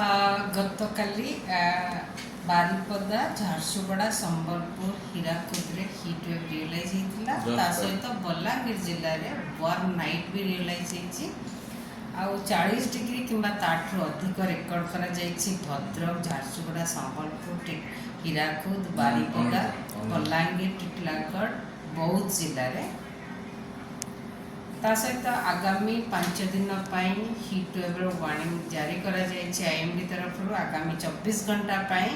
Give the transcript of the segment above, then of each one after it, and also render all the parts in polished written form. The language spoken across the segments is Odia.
ଗତକାଲି ବାରିପଦା ଝାରସୁଗୁଡ଼ା ସମ୍ବଲପୁର ହୀରାକୁଦରେ ହିଟ୍ ୱେଭ୍ ରିଅଲାଇଜ୍ ହେଇଥିଲା। ତା ସହିତ ବଲାଙ୍ଗୀର ଜିଲ୍ଲାରେ ୱାର୍ମ ନାଇଟ୍ ବି ରିଅଲାଇଜ୍ ହେଇଛି। ଆଉ 40 ଡିଗ୍ରୀ କିମ୍ବା ତାଠୁ ଅଧିକ ରେକର୍ଡ଼ କରାଯାଇଛି ଭଦ୍ରକ, ଝାରସୁଗୁଡ଼ା, ସମ୍ବଲପୁର, ହୀରାକୁଦ, ବାରିପଦା, ବଲାଙ୍ଗୀର, ଟିଟିଲାଗଡ଼, ବୌଦ୍ଧ ଜିଲ୍ଲାରେ। ତା ସହିତ ଆଗାମୀ 5 ଦିନ ପାଇଁ ହିଟ୍ ୱେଭ୍ର ୱାର୍ଣ୍ଣିଂ ଜାରି କରାଯାଇଛି ଆଇଏମ୍ଡି ତରଫରୁ। ଆଗାମୀ 24 ଘଣ୍ଟା ପାଇଁ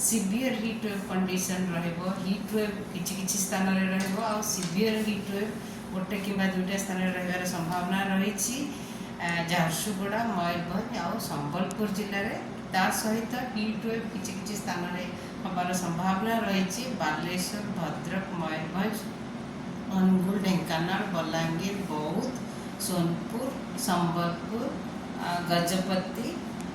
ସିଭିୟର ହିଟ୍ ୱେଭ୍ କଣ୍ଡିସନ୍ ରହିବ। ହିଟ୍ ୱେଭ୍ କିଛି କିଛି ସ୍ଥାନରେ ରହିବ, ଆଉ ସିଭିୟର ହିଟ୍ ୱେଭ୍ ଗୋଟେ କିମ୍ବା ଦୁଇଟା ସ୍ଥାନରେ ରହିବାର ସମ୍ଭାବନା ରହିଛି ଝାରସୁଗୁଡ଼ା, ମୟୂରଭଞ୍ଜ ଆଉ ସମ୍ବଲପୁର ଜିଲ୍ଲାରେ। ତା ସହିତ ହିଟ୍ ୱେଭ୍ କିଛି କିଛି ସ୍ଥାନରେ ହେବାର ସମ୍ଭାବନା ରହିଛି ବାଲେଶ୍ୱର, ଭଦ୍ରକ, ମୟୂରଭଞ୍ଜ, ଅନୁଗୁଳ, ଢେଙ୍କାନାଳ, ବଲାଙ୍ଗୀର, ବୌଦ୍ଧ, ସୋନପୁର, ସମ୍ବଲପୁର, ଗଜପତି,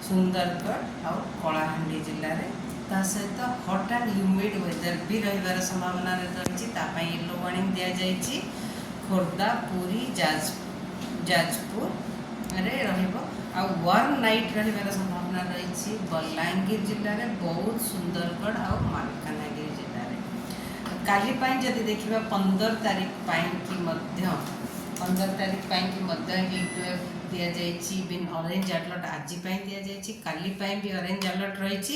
ସୁନ୍ଦରଗଡ଼ ଆଉ କଳାହାଣ୍ଡି ଜିଲ୍ଲାରେ। ତା ସହିତ ହଟ୍ ଆଣ୍ଡ ହ୍ୟୁମିଡ୍ ୱେଦର ବି ରହିବାର ସମ୍ଭାବନା ରହିଛି। ତା ପାଇଁ ୟେଲୋ ୱାର୍ଣ୍ଣିଂ ଦିଆଯାଇଛି। ଖୋର୍ଦ୍ଧା, ପୁରୀ, ଯାଜପୁରରେ ରହିବ। ଆଉ ୱାର୍ମ ନାଇଟ୍ ରହିବାର ସମ୍ଭାବନା ରହିଛି ବଲାଙ୍ଗୀର ଜିଲ୍ଲାରେ, ବୌଦ୍ଧ, ସୁନ୍ଦରଗଡ଼ ଆଉ ମାଲକାନଗିରି ଜିଲ୍ଲାରେ। କାଲି ପାଇଁ ଯଦି ଦେଖିବା 15 ତାରିଖ ପାଇଁକି ମଧ୍ୟ ହିଟ୍ ୱେଭ୍ ଦିଆଯାଇଛି। ଇଭିନ୍ ଅରେଞ୍ଜ ଆଲର୍ଟ ଆଜି ପାଇଁ ଦିଆଯାଇଛି, କାଲି ପାଇଁ ବି ଅରେଞ୍ଜ ଆଲର୍ଟ ରହିଛି।